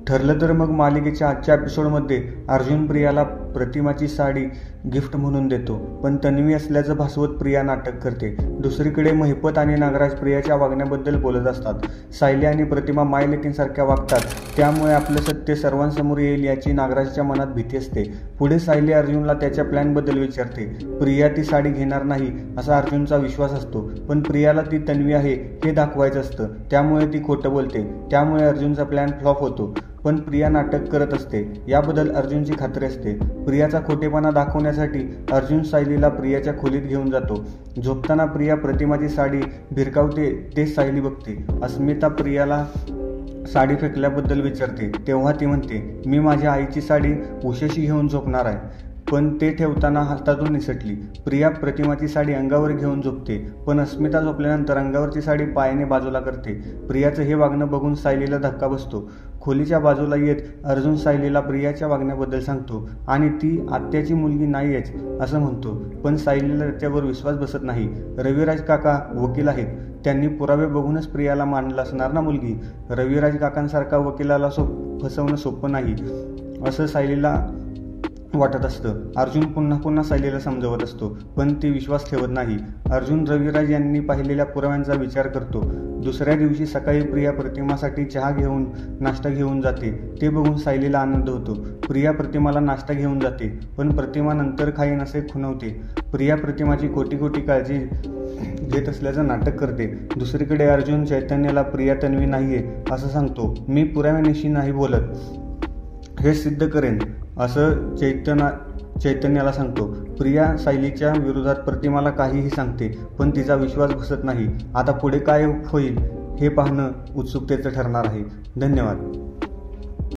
ठरलं तर मग मालिकेच्या आजच्या एपिसोडमध्ये अर्जुन प्रियाला प्रतिमाची साडी गिफ्ट म्हणून देतो, पण तन्वी असल्याचं भासवत प्रिया नाटक करते. दुसरीकडे महिपत आणि नागराज प्रियाच्या वागण्याबद्दल बोलत असतात. सायली आणि प्रतिमा मायलेकींसारख्या वागतात, त्यामुळे आपलं सत्य सर्वांसमोर येईल याची नागराजच्या मनात भीती असते. पुढे सायली अर्जुनला त्याच्या प्लॅनबद्दल विचारते. प्रिया ती साडी घेणार नाही असा अर्जुनचा विश्वास असतो, पण प्रियाला ती तन्वी आहे हे दाखवायचं असतं, त्यामुळे ती खोटं बोलते. त्यामुळे अर्जुनचा प्लॅन फ्लॉप होतो, पण प्रिया नाटक करत असते याबद्दल अर्जुनची खात्री असते. प्रियाचा खोटेपणा दाखवण्यासाठी अर्जुन सायलीला प्रियाच्या खोलीत घेऊन जातो. झोपताना प्रिया प्रतिमाची साडी भिरकावते ते सायली बघते. अस्मिता प्रियाला साडी फेकल्याबद्दल विचारते, तेव्हा ती म्हणते, मी माझ्या आईची साडी उशेशी घेऊन झोपणार आहे, पण ते ठेवताना हातातून निसटली. प्रिया प्रतिमाची साडी अंगावर घेऊन झोपते, पण अस्मिता झोपल्यानंतर अंगावरची साडी पायाने बाजूला करते. प्रियाचं हे वागणं बघून सायलीला धक्का बसतो. खोलीच्या बाजूला येत अर्जुन सायलीला प्रियाच्या वागण्याबद्दल सांगतो आणि ती आत्याची मुलगी नाहीच असं म्हणतो, पण सायलीला त्याच्यावर विश्वास बसत नाही. रविराज काका वकील आहेत, त्यांनी पुरावे बघूनच प्रियाला मानलं असणार ना मुलगी. रविराज काकांसारखा वकिलाला फसवणं सोपं नाही असं सायलीला वाटत असतं. अर्जुन पुन्हा पुन्हा सायलीला समजवत असतो, पण ती विश्वास ठेवत नाही. अर्जुन रविराज यांनी पाहिलेल्या पुराव्यांचा विचार करतो. दुसऱ्या दिवशी सकाळी प्रिया प्रतिमासाठी चहा घेऊन नाश्ता घेऊन जाते, ते बघून सायलीला आनंद होतो. प्रिया प्रतिमाला नाश्ता घेऊन जाते, पण प्रतिमा नंतर खाईन असे खुणवते. प्रिया प्रतिमाची कोटी काळजी घेत असल्याचं नाटक करते. दुसरीकडे अर्जुन चैतन्याला प्रिया तन्वी नाहीये असं सांगतो. मी पुराव्यानिशी नाही बोलत, हे सिद्ध करेन असं चैतन्याला सांगतो. प्रिया सायलीच्या विरोधात प्रतिमाला काहीही सांगते, पण तिचा विश्वास बसत नाही. आता पुढे काय होईल हे पाहणं उत्सुकतेचं ठरणार आहे. धन्यवाद.